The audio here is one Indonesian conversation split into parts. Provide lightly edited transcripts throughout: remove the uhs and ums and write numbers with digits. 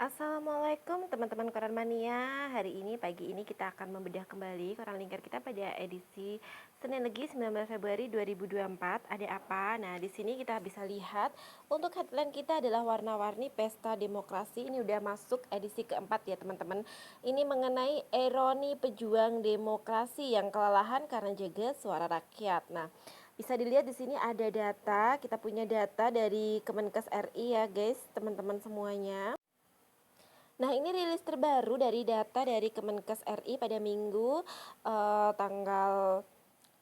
Assalamualaikum teman-teman Koran Mania. Hari ini pagi ini kita akan membedah kembali koran lingkar kita pada edisi Senin Legi 19 Februari 2024. Ada apa? Nah, di sini kita bisa lihat untuk headline kita adalah warna-warni pesta demokrasi. Ini udah masuk edisi keempat ya, teman-teman. Ini mengenai ironi pejuang demokrasi yang kelelahan karena jaga suara rakyat. Nah, bisa dilihat di sini ada data, kita punya data dari Kemenkes RI ya, guys, teman-teman semuanya. Nah, ini rilis terbaru dari data dari Kemenkes RI pada Minggu tanggal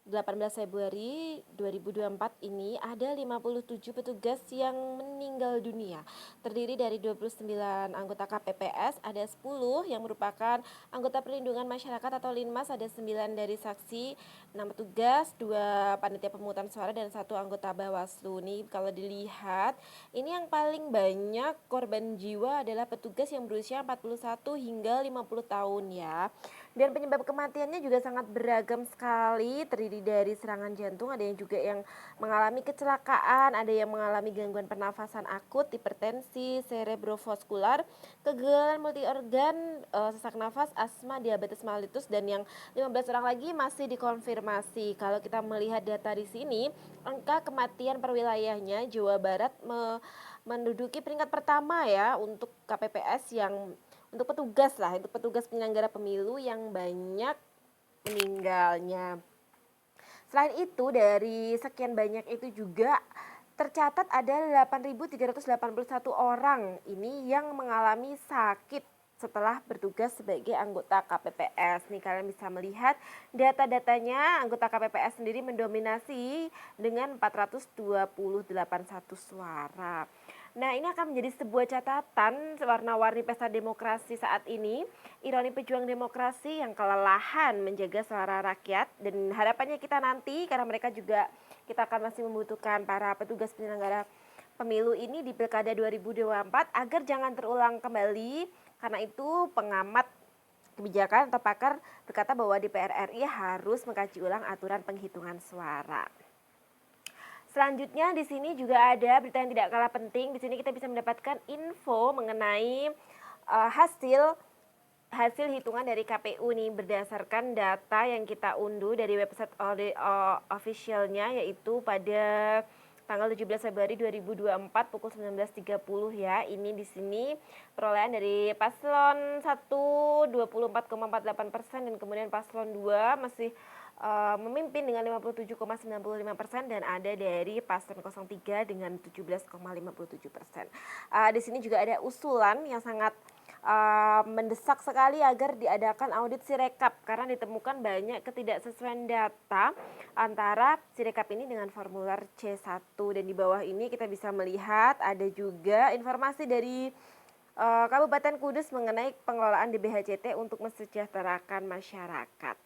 18 Februari 2024 ini ada 57 petugas yang meninggal dunia. Terdiri dari 29 anggota KPPS, ada 10 yang merupakan anggota perlindungan masyarakat atau Linmas, ada 9 dari saksi, 6 petugas, 2 panitia pemungutan suara dan 1 anggota Bawaslu. Nih kalau dilihat, ini yang paling banyak korban jiwa adalah petugas yang berusia 41 hingga 50 tahun ya. Dan penyebab kematiannya juga sangat beragam sekali, terdiri dari serangan jantung, ada yang juga yang mengalami kecelakaan, ada yang mengalami gangguan pernafasan akut, hipertensi, cerebrovaskular, kegagalan multiorgan, sesak nafas, asma, diabetes mellitus, dan yang 15 orang lagi masih dikonfirmasi. Kalau kita melihat data di sini, angka kematian per wilayahnya Jawa Barat menduduki peringkat pertama ya untuk KPPS yang untuk petugas penyelenggara pemilu yang banyak meninggalnya. Selain itu, dari sekian banyak itu juga tercatat ada 8.381 orang ini yang mengalami sakit setelah bertugas sebagai anggota KPPS. Nih kalian bisa melihat data-datanya, anggota KPPS sendiri mendominasi dengan 428 suara. Nah, ini akan menjadi sebuah catatan warna-warni pesta demokrasi saat ini, ironi pejuang demokrasi yang kelelahan menjaga suara rakyat, dan harapannya kita nanti karena mereka juga kita akan masih membutuhkan para petugas penyelenggara pemilu ini di Pilkada 2024 agar jangan terulang kembali. Karena itu pengamat kebijakan atau pakar berkata bahwa DPR RI harus mengkaji ulang aturan penghitungan suara. Selanjutnya di sini juga ada berita yang tidak kalah penting. Di sini kita bisa mendapatkan info mengenai hasil hitungan dari KPU nih berdasarkan data yang kita unduh dari website officialnya, yaitu pada tanggal 17 Februari 2024 pukul 19.30 ya. Ini di sini perolehan dari paslon 1 24,48% dan kemudian paslon 2 masih memimpin dengan 57,95% dan ada dari paslon 03 dengan 17,57%. Di sini juga ada usulan yang sangat mendesak sekali agar diadakan audit Sirekap karena ditemukan banyak ketidaksesuaian data antara Sirekap ini dengan formulir C1. Dan di bawah ini kita bisa melihat ada juga informasi dari Kabupaten Kudus mengenai pengelolaan DBHCT untuk mensejahterakan masyarakat.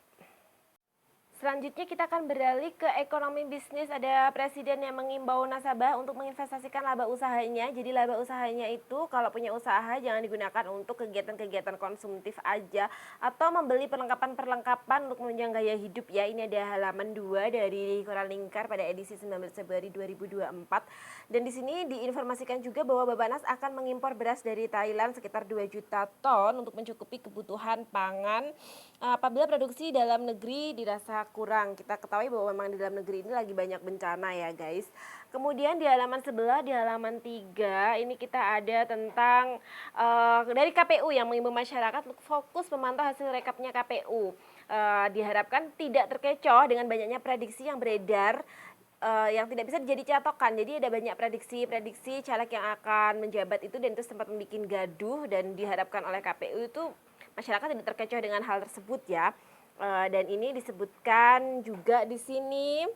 Selanjutnya kita akan beralih ke ekonomi bisnis. Ada presiden yang mengimbau nasabah untuk menginvestasikan laba usahanya. Jadi laba usahanya itu kalau punya usaha jangan digunakan untuk kegiatan-kegiatan konsumtif aja atau membeli perlengkapan-perlengkapan untuk menunjang gaya hidup ya. Ini ada halaman 2 dari Koran Lingkar pada edisi 19 Februari 2024. Dan di sini diinformasikan juga bahwa Bappenas akan mengimpor beras dari Thailand sekitar 2 juta ton untuk mencukupi kebutuhan pangan apabila produksi dalam negeri dirasa kurang. Kita ketahui bahwa memang di dalam negeri ini lagi banyak bencana ya guys. Kemudian di halaman sebelah, di halaman 3 ini kita ada tentang dari KPU yang mengimbau masyarakat untuk fokus memantau hasil rekapnya KPU. Diharapkan tidak terkecoh dengan banyaknya prediksi yang beredar yang tidak bisa jadi catokan. Jadi ada banyak prediksi caleg yang akan menjabat itu dan itu sempat membuat gaduh, dan diharapkan oleh KPU itu masyarakat tidak terkecoh dengan hal tersebut ya. Dan ini disebutkan juga di sini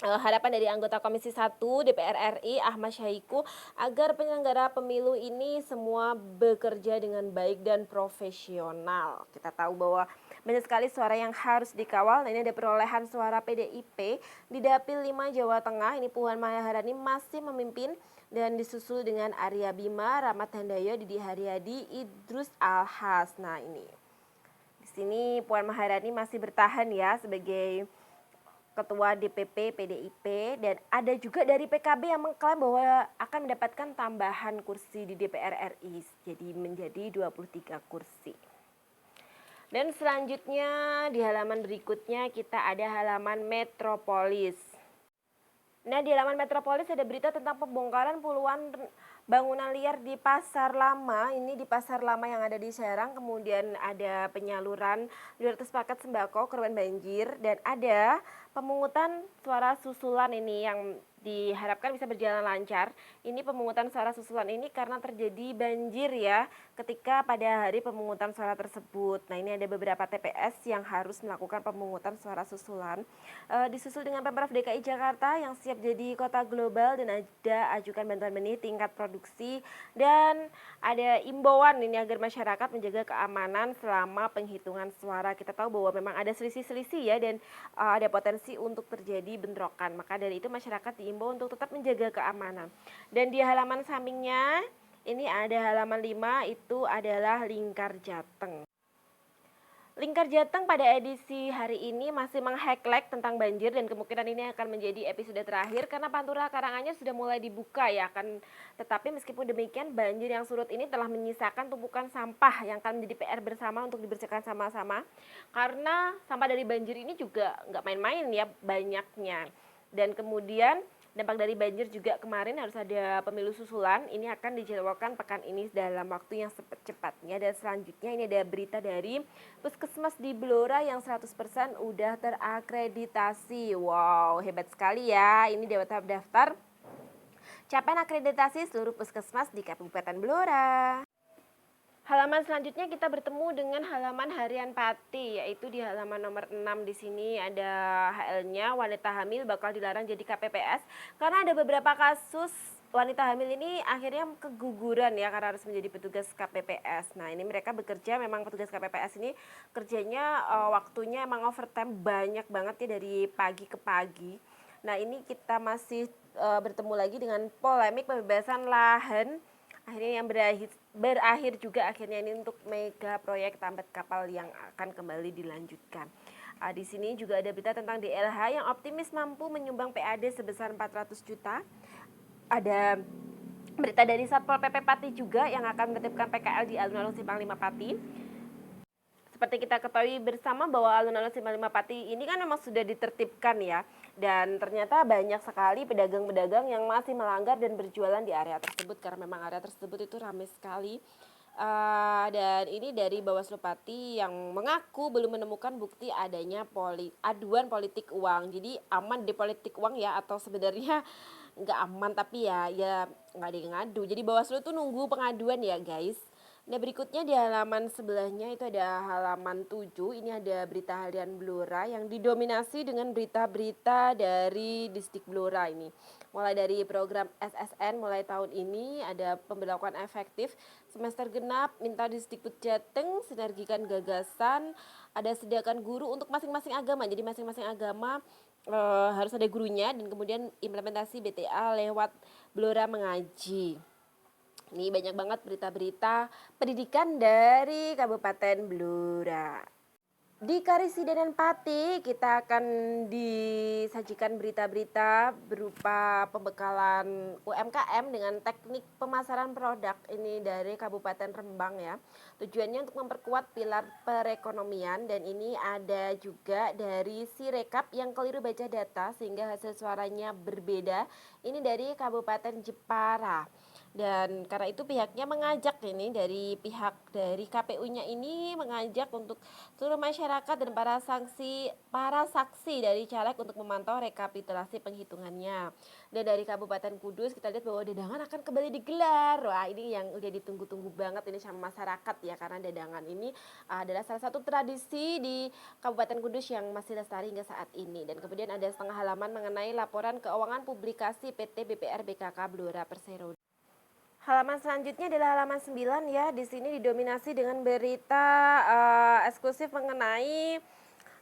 harapan dari anggota Komisi 1 DPR RI Ahmad Syahiku agar penyelenggara pemilu ini semua bekerja dengan baik dan profesional. Kita tahu bahwa banyak sekali suara yang harus dikawal. Nah, ini ada perolehan suara PDIP di Dapil 5 Jawa Tengah. Ini Puan Maharani masih memimpin dan disusul dengan Arya Bima, Rahmat Handayo, Didi Haryadi, Idrus Alhas. Nah, ini di sini Puan Maharani masih bertahan ya sebagai Ketua DPP PDIP, dan ada juga dari PKB yang mengklaim bahwa akan mendapatkan tambahan kursi di DPR RI, jadi menjadi 23 kursi. Dan selanjutnya di halaman berikutnya kita ada halaman Metropolis. Nah, di halaman Metropolis ada berita tentang pembongkaran puluhan bangunan liar di Pasar Lama. Ini di Pasar Lama yang ada di Serang. Kemudian ada penyaluran 200 paket sembako korban banjir. Dan ada pemungutan suara susulan ini yang diharapkan bisa berjalan lancar. Ini pemungutan suara susulan ini karena terjadi banjir ya ketika pada hari pemungutan suara tersebut. Nah, ini ada beberapa TPS yang harus melakukan pemungutan suara susulan. Disusul dengan Pemprov DKI Jakarta yang siap jadi kota global, dan ada ajukan bantuan benih tingkat produksi, dan ada imbauan ini agar masyarakat menjaga keamanan selama penghitungan suara. Kita tahu bahwa memang ada selisih-selisih ya, dan ada potensi untuk terjadi bentrokan. Maka dari itu masyarakat diimbau untuk tetap menjaga keamanan. Dan di halaman sampingnya ini ada halaman 5, itu adalah Lingkar Jateng. Lingkar Jateng pada edisi hari ini masih meng-highlight tentang banjir, dan kemungkinan ini akan menjadi episode terakhir karena Pantura Karanganyar sudah mulai dibuka ya. Tetapi meskipun demikian, banjir yang surut ini telah menyisakan tumpukan sampah yang akan menjadi PR bersama untuk dibersihkan sama-sama. Karena sampah dari banjir ini juga nggak main-main ya banyaknya. Dan kemudian dampak dari banjir juga kemarin harus ada pemilu susulan. Ini akan dijadwalkan pekan ini dalam waktu yang secepatnya. Dan selanjutnya ini ada berita dari Puskesmas di Blora yang 100% udah terakreditasi. Wow, hebat sekali ya. Ini daftar capaian akreditasi seluruh puskesmas di Kabupaten Blora. Halaman selanjutnya kita bertemu dengan halaman harian Pati, yaitu di halaman nomor 6. Di sini ada HL-nya, wanita hamil bakal dilarang jadi KPPS karena ada beberapa kasus wanita hamil ini akhirnya keguguran ya karena harus menjadi petugas KPPS. Nah, ini mereka bekerja, memang petugas KPPS ini kerjanya waktunya emang overtime banyak banget ya, dari pagi ke pagi. Nah, ini kita masih bertemu lagi dengan polemik pembebasan lahan akhirnya yang berakhir juga akhirnya ini untuk mega proyek tambang kapal yang akan kembali dilanjutkan. Di sini juga ada berita tentang DLH yang optimis mampu menyumbang PAD sebesar 400 juta. Ada berita dari Satpol PP Pati juga yang akan menertibkan PKL di alun-alun Simpang 5 Pati. Seperti kita ketahui bersama bahwa alun-alun Simpang 5 Pati ini kan memang sudah ditertibkan ya. Dan ternyata banyak sekali pedagang-pedagang yang masih melanggar dan berjualan di area tersebut karena memang area tersebut itu ramai sekali. Dan ini dari Bawaslu Pati yang mengaku belum menemukan bukti adanya aduan politik uang. Jadi aman di politik uang ya, atau sebenarnya nggak aman tapi ya nggak ada yang ngadu. Jadi Bawaslu itu nunggu pengaduan ya guys. Nah, berikutnya di halaman sebelahnya itu ada halaman 7. Ini ada berita harian Blora yang didominasi dengan berita-berita dari Distrik Blora ini. Mulai dari program SSN mulai tahun ini ada pemberlakuan efektif semester genap, minta Disdikbud Jateng sinergikan gagasan, ada sediakan guru untuk masing-masing agama. Jadi masing-masing agama harus ada gurunya, dan kemudian implementasi BTA lewat Blora Mengaji. Ini banyak banget berita-berita pendidikan dari Kabupaten Blora. Di Karisidenan Pati kita akan disajikan berita-berita berupa pembekalan UMKM dengan teknik pemasaran produk ini dari Kabupaten Rembang ya. Tujuannya untuk memperkuat pilar perekonomian, dan ini ada juga dari Sirekap yang keliru baca data sehingga hasil suaranya berbeda. Ini dari Kabupaten Jepara. Dan karena itu pihaknya mengajak ini dari pihak dari KPU-nya ini mengajak untuk seluruh masyarakat dan para saksi dari caleg untuk memantau rekapitulasi penghitungannya. Dan dari Kabupaten Kudus kita lihat bahwa dadangan akan kembali digelar. Wah, ini yang udah ditunggu-tunggu banget ini sama masyarakat ya, karena dadangan ini adalah salah satu tradisi di Kabupaten Kudus yang masih lestari hingga saat ini. Dan kemudian ada setengah halaman mengenai laporan keuangan publikasi PT BPR BKK Blora Persero. Halaman selanjutnya adalah halaman 9 ya. Di sini didominasi dengan berita eksklusif mengenai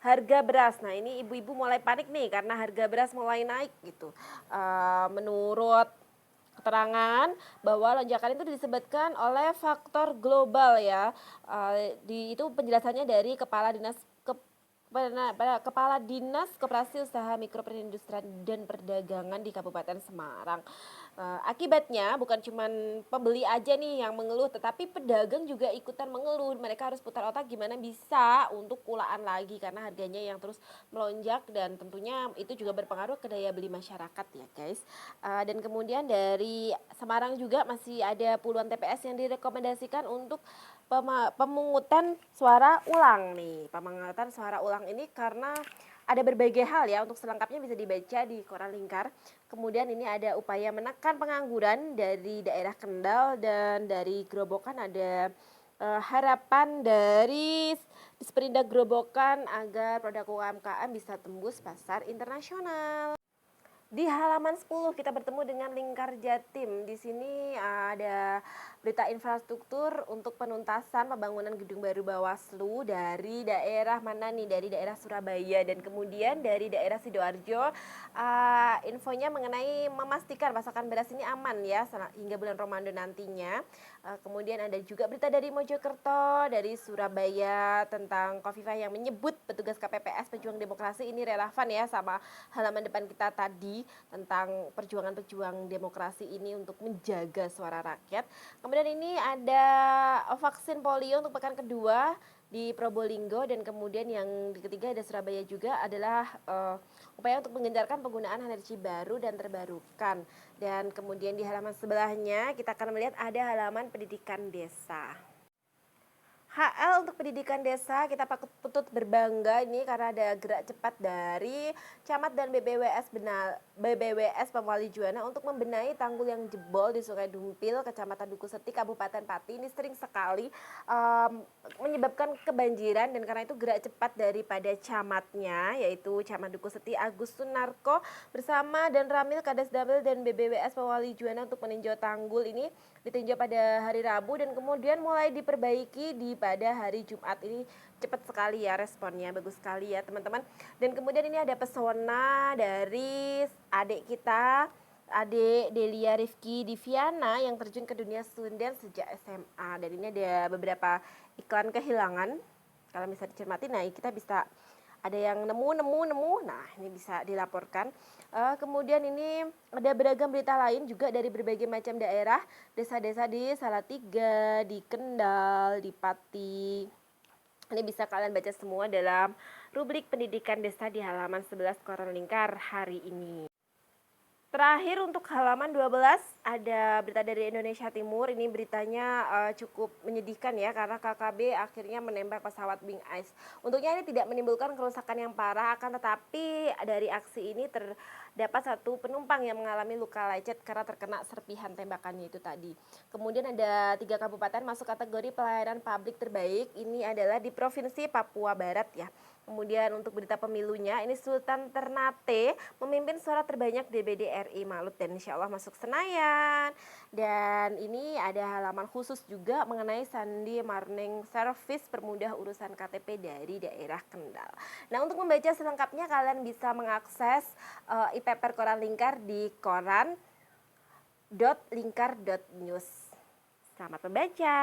harga beras. Nah, ini ibu-ibu mulai panik nih karena harga beras mulai naik gitu. Menurut keterangan bahwa lonjakan itu disebabkan oleh faktor global ya. Itu penjelasannya dari Kepala Dinas Koperasi Usaha Mikro Perindustrian dan Perdagangan di Kabupaten Semarang. Akibatnya bukan cuman pembeli aja nih yang mengeluh, tetapi pedagang juga ikutan mengeluh. Mereka harus putar otak gimana bisa untuk kulaan lagi karena harganya yang terus melonjak dan tentunya itu juga berpengaruh ke daya beli masyarakat ya guys. Dan kemudian dari Semarang juga masih ada puluhan TPS yang direkomendasikan untuk pemungutan suara ulang nih. Pemungutan suara ulang ini karena ada berbagai hal ya, untuk selengkapnya bisa dibaca di Koran Lingkar. Kemudian ini ada upaya menekan pengangguran dari daerah Kendal, dan dari Grobogan ada harapan dari Disperindak Grobogan agar produk UMKM bisa tembus pasar internasional. Di halaman 10 kita bertemu dengan Lingkar Jatim. Di sini ada berita infrastruktur untuk penuntasan pembangunan gedung baru Bawaslu dari daerah mana nih? Dari daerah Surabaya dan kemudian dari daerah Sidoarjo. Infonya mengenai memastikan pasokan beras ini aman ya hingga bulan Ramadan nantinya. Kemudian ada juga berita dari Mojokerto, dari Surabaya tentang Khofifah yang menyebut petugas KPPS Pejuang Demokrasi. Ini relevan ya sama halaman depan kita tadi tentang perjuangan-perjuang demokrasi ini untuk menjaga suara rakyat. Kemudian ini ada vaksin polio untuk pekan kedua di Probolinggo, dan kemudian yang ketiga ada Surabaya juga adalah upaya untuk menggencarkan penggunaan energi baru dan terbarukan. Dan kemudian di halaman sebelahnya kita akan melihat ada halaman pendidikan desa. HL untuk pendidikan desa kita patut berbangga ini karena ada gerak cepat dari Camat dan BBWS Pemwali Juwana untuk membenahi tanggul yang jebol di Sungai Dumpil, Kecamatan Duku Seti, Kabupaten Pati. Ini sering sekali menyebabkan kebanjiran, dan karena itu gerak cepat daripada camatnya yaitu Camat Duku Seti Agus Sunarko bersama dan Ramil Kades Dapil dan BBWS Pemwali Juwana untuk meninjau tanggul ini. Ditinjau pada hari Rabu dan kemudian mulai diperbaiki pada hari Jumat. Ini cepat sekali ya responnya, bagus sekali ya teman-teman. Dan kemudian ini ada pesona dari adik kita, adik Delia Rifki Diviana yang terjun ke dunia sundan sejak SMA. Dan ini ada beberapa iklan kehilangan. Kalau bisa dicermati, nah kita bisa ada yang nemu. Nah ini bisa dilaporkan. Kemudian ini ada beragam berita lain juga dari berbagai macam daerah, desa-desa di Salatiga, di Kendal, di Pati. Ini bisa kalian baca semua dalam rubrik pendidikan desa di halaman 11 Koran Lingkar hari ini. Terakhir untuk halaman 12 ada berita dari Indonesia Timur. Ini beritanya cukup menyedihkan ya, karena KKB akhirnya menembak pesawat Wing Ice. Untuknya ini tidak menimbulkan kerusakan yang parah, akan tetapi dari aksi ini terdapat satu penumpang yang mengalami luka lecet karena terkena serpihan tembakannya itu tadi. Kemudian ada 3 kabupaten masuk kategori pelayanan publik terbaik. Ini adalah di Provinsi Papua Barat ya. Kemudian untuk berita pemilunya, ini Sultan Ternate memimpin suara terbanyak DPD RI Malut dan insya Allah masuk Senayan. Dan ini ada halaman khusus juga mengenai Sandi Marning Service permudah urusan KTP dari daerah Kendal. Nah, untuk membaca selengkapnya kalian bisa mengakses e-paper Koran Lingkar di koran.lingkar.news. Selamat membaca.